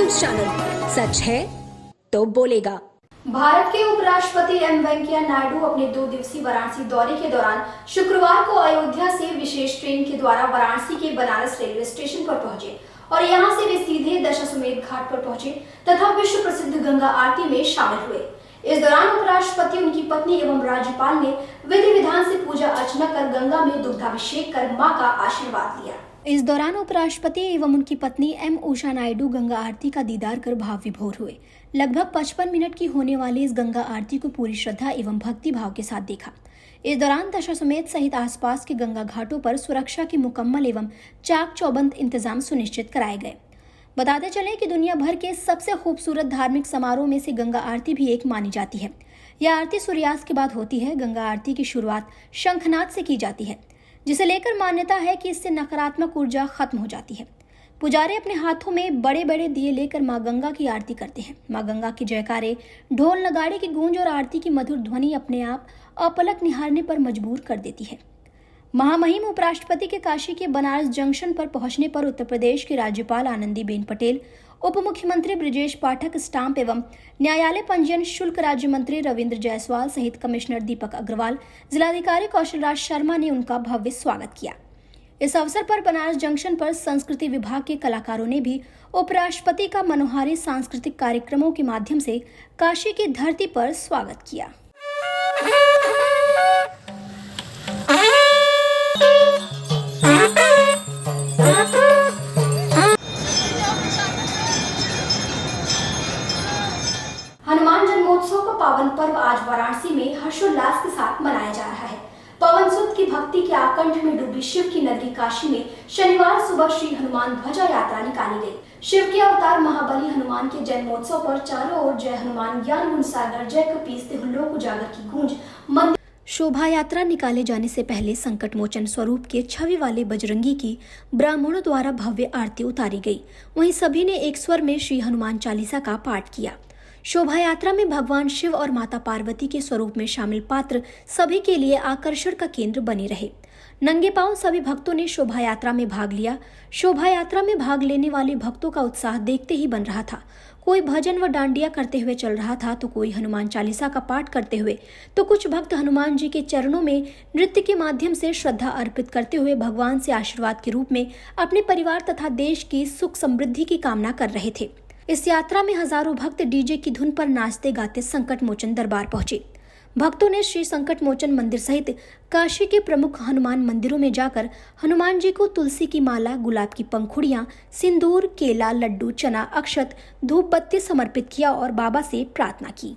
News channel, सच है तो बोलेगा। भारत के उपराष्ट्रपति एम वेंकैया नायडू अपने 2 दिवसीय वाराणसी दौरे के दौरान शुक्रवार को अयोध्या से विशेष ट्रेन के द्वारा वाराणसी के बनारस रेलवे स्टेशन पर पहुंचे और यहां से वे सीधे दशाश्वमेध घाट पर पहुंचे तथा विश्व प्रसिद्ध गंगा आरती में शामिल हुए। इस दौरान उपराष्ट्रपति, उनकी पत्नी एवं राज्यपाल ने विधि विधान से पूजा अर्चना कर गंगा में दुग्धाभिषेक कर मां का आशीर्वाद लिया। इस दौरान उपराष्ट्रपति एवं उनकी पत्नी एम उषा नायडू गंगा आरती का दीदार कर भाव विभोर हुए। लगभग 55 मिनट की होने वाली इस गंगा आरती को पूरी श्रद्धा एवं भक्ति भाव के साथ देखा। इस दौरान दशाश्वमेध सहित आसपास के गंगा घाटों पर सुरक्षा के मुकम्मल एवं चाक चौबंद इंतजाम सुनिश्चित कराए गए। बताते चले कि दुनिया भर के सबसे खूबसूरत धार्मिक समारोह में से गंगा आरती भी एक मानी जाती है। यह आरती सूर्यास्त के बाद होती है। गंगा आरती की शुरुआत शंखनाद से की जाती है, जिसे लेकर मान्यता है कि इससे नकारात्मक ऊर्जा खत्म हो जाती है। पुजारी अपने हाथों में बड़े बड़े दिए लेकर मां गंगा की आरती करते हैं। मां गंगा की जयकारे, ढोल नगाड़े की गूंज और आरती की मधुर ध्वनि अपने आप अपलक निहारने पर मजबूर कर देती है। महामहिम उपराष्ट्रपति के काशी के बनारस जंक्शन पर पहुंचने पर उत्तर प्रदेश की राज्यपाल आनंदीबेन पटेल, उप मुख्यमंत्री ब्रिजेश पाठक, स्टाम्प एवं न्यायालय पंजीयन शुल्क राज्य मंत्री रविंद्र जायसवाल सहित कमिश्नर दीपक अग्रवाल, जिलाधिकारी कौशल राज शर्मा ने उनका भव्य स्वागत किया। इस अवसर पर बनारस जंक्शन पर संस्कृति विभाग के कलाकारों ने भी उपराष्ट्रपति का मनोहारी सांस्कृतिक कार्यक्रमों के माध्यम से काशी की धरती पर स्वागत किया। हनुमान जन्मोत्सव का पावन पर्व आज वाराणसी में हर्षोल्लास के साथ मनाया जा रहा है। पवन सुत की भक्ति के आकंठ में डूबी शिव की नगरी काशी में शनिवार सुबह श्री हनुमान ध्वजा यात्रा निकाली गई। शिव के अवतार महाबली हनुमान के जन्मोत्सव पर चारों ओर जय हनुमान ज्ञान गुण सागर, जय कपीस हुल्लोक उजागर की गूंज। शोभा यात्रा निकाले जाने से पहले संकट मोचन स्वरूप के छवि वाले बजरंगी की ब्राह्मणों द्वारा भव्य आरती उतारी गई। वहीं सभी ने एक स्वर में श्री हनुमान चालीसा का पाठ किया। शोभा यात्रा में भगवान शिव और माता पार्वती के स्वरूप में शामिल पात्र सभी के लिए आकर्षण का केंद्र बने रहे। नंगे पांव सभी भक्तों ने शोभा यात्रा में भाग लिया। शोभा यात्रा में भाग लेने वाले भक्तों का उत्साह देखते ही बन रहा था। कोई भजन व डांडिया करते हुए चल रहा था, तो कोई हनुमान चालीसा का पाठ करते हुए, तो कुछ भक्त हनुमान जी के चरणों में नृत्य के माध्यम से श्रद्धा अर्पित करते हुए भगवान से आशीर्वाद के रूप में अपने परिवार तथा देश की सुख समृद्धि की कामना कर रहे थे। इस यात्रा में हजारों भक्त डीजे की धुन पर नाचते गाते संकट मोचन दरबार पहुंचे। भक्तों ने श्री संकट मोचन मंदिर सहित काशी के प्रमुख हनुमान मंदिरों में जाकर हनुमान जी को तुलसी की माला, गुलाब की पंखुड़ियां, सिंदूर, केला, लड्डू, चना, अक्षत, धूप बत्ती समर्पित किया और बाबा से प्रार्थना की।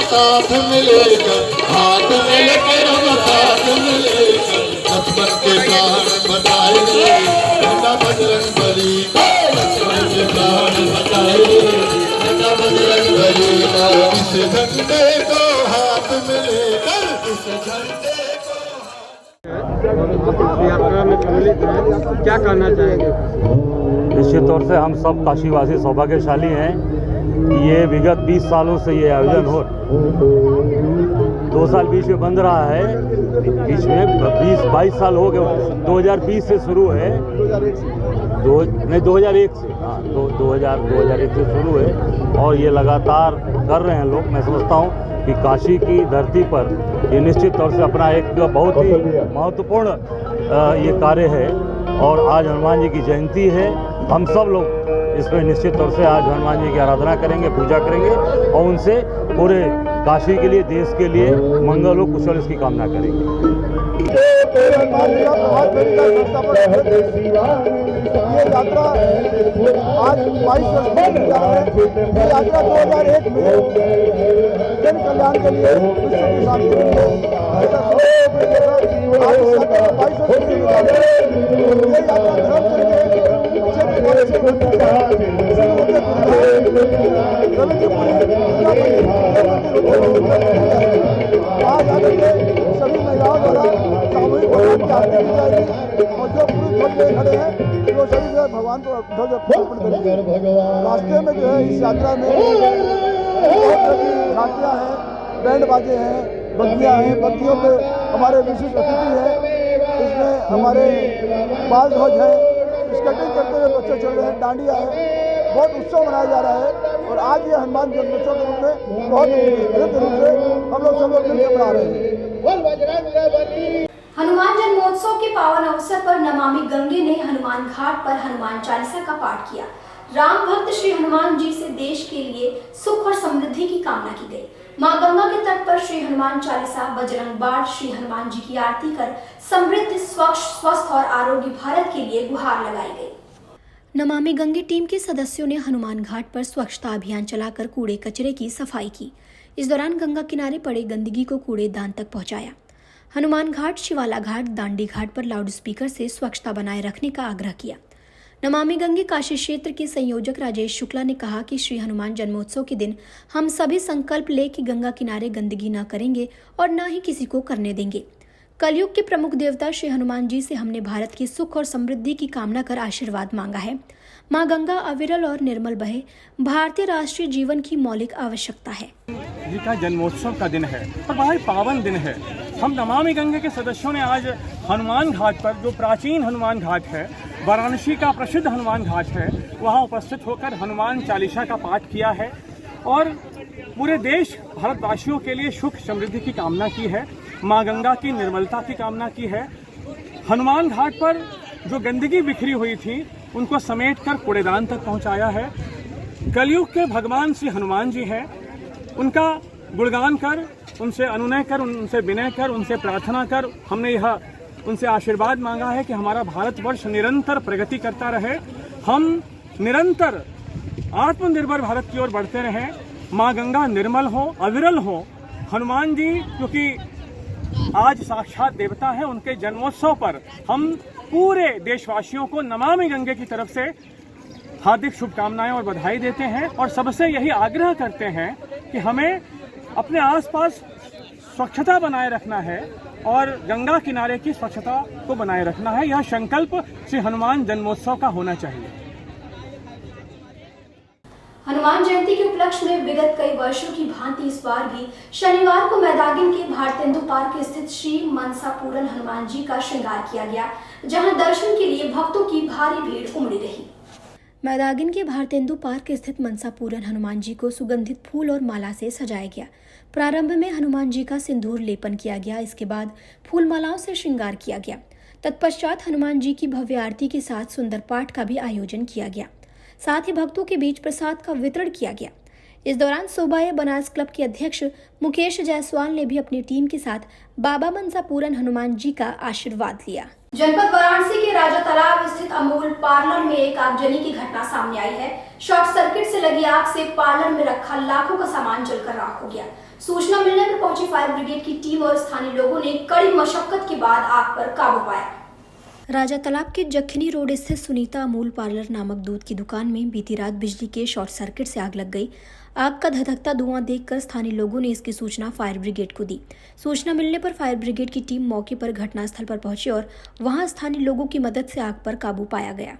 साथ मिलेकर हाथ मिलकर हम साथ मिलेकर लक्ष्मण के प्राण बचाएंगे, बेटा बजरंग बली का लक्ष्मण के प्राण बचाएंगे, बेटा बजरंग बली का। इस झंडे को हाथ मिलेकर, इस झंडे को यात्रा में सम्मिलित हैं, क्या कहना चाहेंगे? निश्चित तौर से हम सब काशीवासी सौभाग्यशाली हैं कि ये विगत 20 सालों से ये आयोजन हो, 2 साल बीच में बंद रहा है, बीच में 20-22 साल हो गए। 2020 से शुरू है, 2001 से, हाँ 2001 से शुरू है और ये लगातार कर रहे हैं लोग। मैं समझता हूँ कि काशी की धरती पर ये निश्चित तौर से अपना एक बहुत ही महत्वपूर्ण ये कार्य है और आज हनुमान जी की जयंती है। हम सब लोग इसमें निश्चित तौर से आज हनुमान जी की आराधना करेंगे, पूजा करेंगे और उनसे पूरे काशी के लिए, देश के लिए मंगल हो, कुशल इसकी कामना करेंगे। ये यात्रा आज 22 वर्ष की ये यात्रा 2001 में जन कल्याण के लिए, विश्व की शांति के लिए, आज 22 वर्ष की ये यात्रा धर्म के लिए वहाँ जाकर के सभी महिलाओं द्वारा सामूहिक भगवान की आरती की जाएगी और जो पुरुष ध्वज में खड़े हैं वो सभी जो है भगवान को ध्वज अर्पण करेंगे। रास्ते में जो है इस यात्रा में बहुत तरह की झांकियाँ हैं, बैंड बाजे हैं, बग्गियाँ हैं, बग्गियों पे हमारे विशिष्ट अतिथि हैं। इसमें हमारे बाल ध्वज है, स्केटिंग करते हुए बच्चे चल रहे हैं, डांडिया है, बहुत उत्सव मनाया जा रहा है। और आज ये हनुमान जन्मोत्सव के रूप में बहुत विस्तृत रूप से हम लोग सब लोग मिलकर मना रहे हैं। हनुमान जन्मोत्सव के पावन अवसर पर नमामि गंगे ने हनुमान घाट पर हनुमान चालीसा का पाठ किया। राम भक्त श्री हनुमान जी से देश के लिए सुख और समृद्धि की कामना की गई। मां गंगा के तट पर श्री हनुमान चालीसा, बजरंग बाण, श्री हनुमान जी की आरती कर समृद्ध, स्वच्छ, स्वस्थ और आरोग्य भारत के लिए गुहार लगाई गई। नमामि गंगे टीम के सदस्यों ने हनुमान घाट पर स्वच्छता अभियान चलाकर कूड़े कचरे की सफाई की। इस दौरान गंगा किनारे पड़े गंदगी को कूड़ेदान तक पहुंचाया। हनुमान घाट, शिवाला घाट, दांडी घाट पर लाउड स्पीकर से स्वच्छता बनाए रखने का आग्रह किया। नमामि गंगे काशी क्षेत्र के संयोजक राजेश शुक्ला ने कहा कि श्री हनुमान जन्मोत्सव के दिन हम सभी संकल्प ले कि गंगा किनारे गंदगी न करेंगे और न ही किसी को करने देंगे। कलयुग के प्रमुख देवता श्री हनुमान जी से हमने भारत की सुख और समृद्धि की कामना कर आशीर्वाद मांगा है। मां गंगा अविरल और निर्मल बहे, भारतीय राष्ट्रीय जीवन की मौलिक आवश्यकता है। जी का जन्मोत्सव का दिन है और बड़ा ही पावन दिन है। हम नमामि गंगे के सदस्यों ने आज हनुमान घाट पर, जो प्राचीन हनुमान घाट है, वाराणसी का प्रसिद्ध हनुमान घाट है, वहाँ उपस्थित होकर हनुमान चालीसा का पाठ किया है और पूरे देश भारतवासियों के लिए सुख समृद्धि की कामना की है, माँ गंगा की निर्मलता की कामना की है। हनुमान घाट पर जो गंदगी बिखरी हुई थी उनको समेटकर कूड़ेदान तक पहुंचाया है। कलयुग के भगवान श्री हनुमान जी हैं, उनका गुणगान कर, उनसे अनुनय कर, उनसे विनय कर, उनसे प्रार्थना कर हमने यह उनसे आशीर्वाद मांगा है कि हमारा भारतवर्ष निरंतर प्रगति करता रहे, हम निरंतर आत्मनिर्भर भारत की ओर बढ़ते रहें, माँ गंगा निर्मल हो, अविरल हो। हनुमान जी क्योंकि आज साक्षात देवता हैं, उनके जन्मोत्सव पर हम पूरे देशवासियों को नमामि गंगे की तरफ से हार्दिक शुभकामनाएं और बधाई देते हैं और सबसे यही आग्रह करते हैं कि हमें अपने आसपास स्वच्छता बनाए रखना है और गंगा किनारे की स्वच्छता को बनाए रखना है। यह संकल्प श्री हनुमान जन्मोत्सव का होना चाहिए। हनुमान जयंती के उपलक्ष्य में विगत कई वर्षों की भांति इस बार भी शनिवार को मैदागिन के भारतेंदु पार्क स्थित श्री मनसा पूरन हनुमान जी का श्रृंगार किया गया, जहां दर्शन के लिए भक्तों की भारी भीड़ उमड़ी रही। मैदागिन के भारतेंदु पार्क स्थित मनसा पूरन हनुमान जी को सुगंधित फूल और माला से सजाया गया। प्रारंभ में हनुमान जी का सिंदूर लेपन किया गया, इसके बाद फूल मालाओं से श्रृंगार किया गया। तत्पश्चात हनुमान जी की भव्य आरती के साथ सुंदर पाठ का भी आयोजन किया गया। साथ ही भक्तों के बीच प्रसाद का वितरण किया गया। इस दौरान सोबाया बनास क्लब के अध्यक्ष मुकेश जायसवाल ने भी अपनी टीम के साथ बाबा मनसा पूरन हनुमान जी का आशीर्वाद लिया। जनपद वाराणसी के राजा तालाब स्थित अमूल पार्लर में एक आगजनी की घटना सामने आई है। शॉर्ट सर्किट से लगी आग से पार्लर में रखा लाखों का सामान जलकर राख हो गया। सूचना मिलने पर पहुंची फायर ब्रिगेड की टीम और स्थानीय लोगों ने कड़ी मशक्कत के बाद आग पर काबू पाया। राजा तालाब के जखनी रोड स्थित सुनीता अमूल पार्लर नामक दूध की दुकान में बीती रात बिजली के शॉर्ट सर्किट से आग लग गई। आग का धधकता धुआं देखकर स्थानीय लोगों ने इसकी सूचना फायर ब्रिगेड को दी। सूचना मिलने पर फायर ब्रिगेड की टीम मौके पर घटनास्थल पर पहुंची और वहां स्थानीय लोगों की मदद से आग पर काबू पाया गया।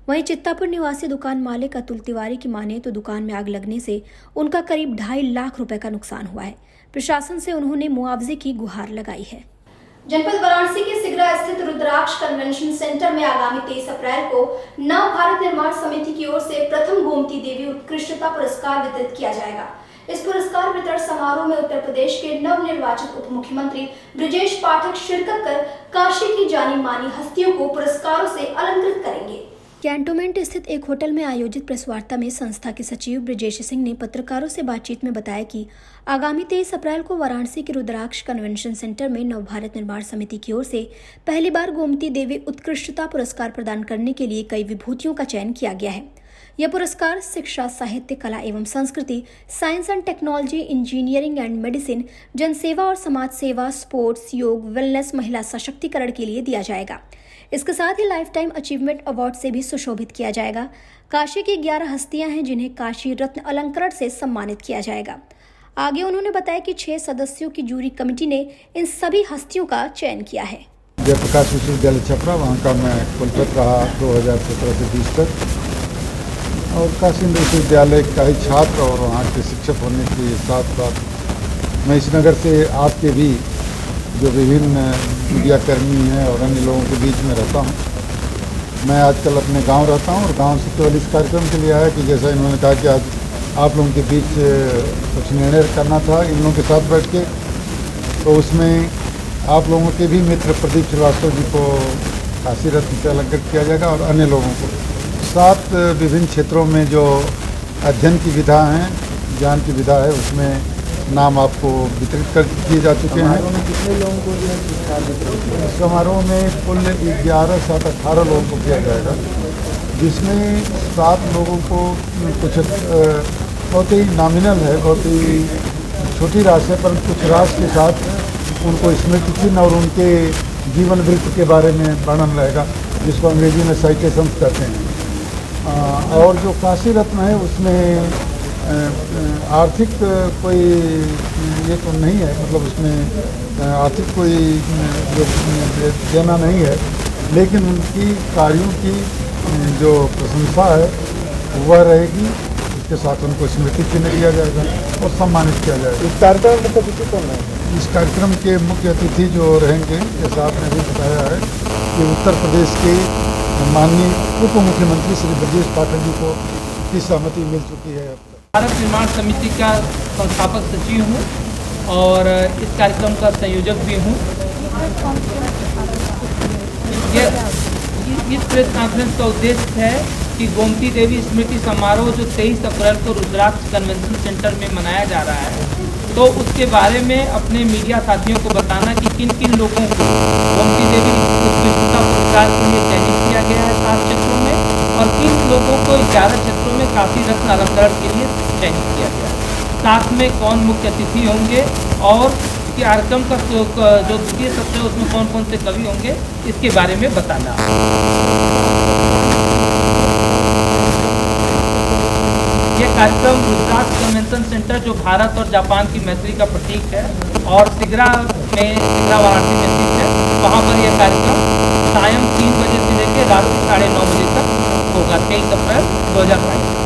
वहीं चित्तापुर निवासी दुकान मालिक अतुल तिवारी की माने तो दुकान में आग लगने से उनका करीब 2.5 लाख रुपए का नुकसान हुआ है। प्रशासन से उन्होंने मुआवजे की गुहार लगाई है। जनपद वाराणसी के सिगरा स्थित रुद्राक्ष कन्वेंशन सेंटर में आगामी 23 अप्रैल को नव भारत निर्माण समिति की ओर से प्रथम गोमती देवी उत्कृष्टता पुरस्कार वितरित किया जाएगा। इस पुरस्कार वितरण समारोह में उत्तर प्रदेश के नवनिर्वाचित उप मुख्यमंत्री ब्रजेश पाठक शिरकत कर काशी की जानी मानी हस्तियों को पुरस्कारों से अलंकृत करेंगे। कैंटोनमेंट स्थित एक होटल में आयोजित प्रेस वार्ता में संस्था के सचिव ब्रजेश सिंह ने पत्रकारों से बातचीत में बताया कि आगामी 23 अप्रैल को वाराणसी के रुद्राक्ष कन्वेंशन सेंटर में नव भारत निर्माण समिति की ओर से पहली बार गोमती देवी उत्कृष्टता पुरस्कार प्रदान करने के लिए कई विभूतियों का चयन किया गया है। यह पुरस्कार शिक्षा, साहित्य, कला एवं संस्कृति, science and technology, engineering and medicine, जनसेवा और समाज सेवा, स्पोर्ट्स, योग, वेलनेस, महिला सशक्तिकरण के लिए दिया जाएगा। इसके साथ ही लाइफ टाइम अचीवमेंट अवार्ड से भी सुशोभित किया जाएगा। काशी की 11 हस्तियां हैं जिन्हें काशी रत्न अलंकरण से सम्मानित किया जाएगा। आगे उन्होंने बताया कि 6 सदस्यों की जूरी कमेटी ने इन सभी हस्तियों का चयन किया है। जयप्रकाश विश्वविद्यालय छपरा, वहाँ का मैं कुलपति रहा 2017 से 20 तक, और काशी विश्वविद्यालय का ही छात्र और वहाँ के शिक्षक होने के साथ साथ मैं इस नगर से आपके भी जो विभिन्न मीडियाकर्मी हैं और अन्य लोगों के बीच में रहता हूँ। मैं आजकल अपने गांव रहता हूँ और गांव से केवल इस कार्यक्रम के लिए आया कि जैसा इन्होंने कहा कि आज आप लोगों के बीच कुछ निर्णय करना था इन लोगों के साथ बैठ के, तो उसमें आप लोगों के भी मित्र प्रदीप श्रीवास्तव जी को काशी रत्न से अलंकृत किया जाएगा और अन्य लोगों को 7 विभिन्न क्षेत्रों में जो अध्ययन की विधा है, ज्ञान की विधा है, उसमें नाम आपको वितरित कर दिए जा चुके हैं। कितने लोगों को जो है पुरस्कार वितरित? इस समारोह में कुल 11, 7, 18 लोगों को किया जाएगा, जिसमें 7 लोगों को कुछ बहुत ही नॉमिनल है, बहुत ही छोटी राशि है, पर कुछ राशि के साथ उनको स्मृति चिन्ह और उनके जीवन वृत्त के बारे में वर्णन रहेगा, जिसको अंग्रेजी में साइटेशंस कहते हैं। और जो काशी रत्न है उसमें आर्थिक कोई ये तो नहीं है, मतलब उसमें आर्थिक कोई जो देना नहीं है, लेकिन उनकी कार्यों की जो प्रशंसा है वह रहेगी। इसके साथ उनको स्मृति चिन्ह दिया जाएगा और सम्मानित किया जाएगा। इस कार्यक्रम में मुख्य अतिथि कौन है? इस कार्यक्रम के मुख्य अतिथि जो रहेंगे, जैसा आपने भी बताया है कि उत्तर प्रदेश के माननीय उप मुख्यमंत्री श्री ब्रजेश पाठक जी को की सहमति मिल चुकी है। भारत निर्माण समिति का संस्थापक सचिव हूँ और इस कार्यक्रम का संयोजक भी हूँ। इस प्रेस कॉन्फ्रेंस का उद्देश्य है कि गोमती देवी स्मृति समारोह जो 23 अप्रैल को रुद्राक्ष कन्वेंशन सेंटर में मनाया जा रहा है, तो उसके बारे में अपने मीडिया साथियों को बताना कि किन किन लोगों को गोमती देवी उत्कृष्टता पुरस्कार के लिए चयनित किया गया है 7 क्षेत्रों में, और किन लोगों को 11 क्षेत्रों में काशी रत्न अलंकरण के लिए चयनित किया गया है। साथ में कौन मुख्य अतिथि होंगे और कार्यक्रम का जो द्वितीय सत्र है उसमें कौन कौन से कवि होंगे, इसके बारे में बताना। यह कार्यक्रम रुद्राक्ष कन्वेंशन सेंटर जो भारत और जापान की मैत्री का प्रतीक है और सिगरा वाराणसी में स्थित है, वहाँ पर यह कार्यक्रम सायं 3 बजे से लेकर रात 9:30 बजे तक होगा, 23 अप्रैल 2022।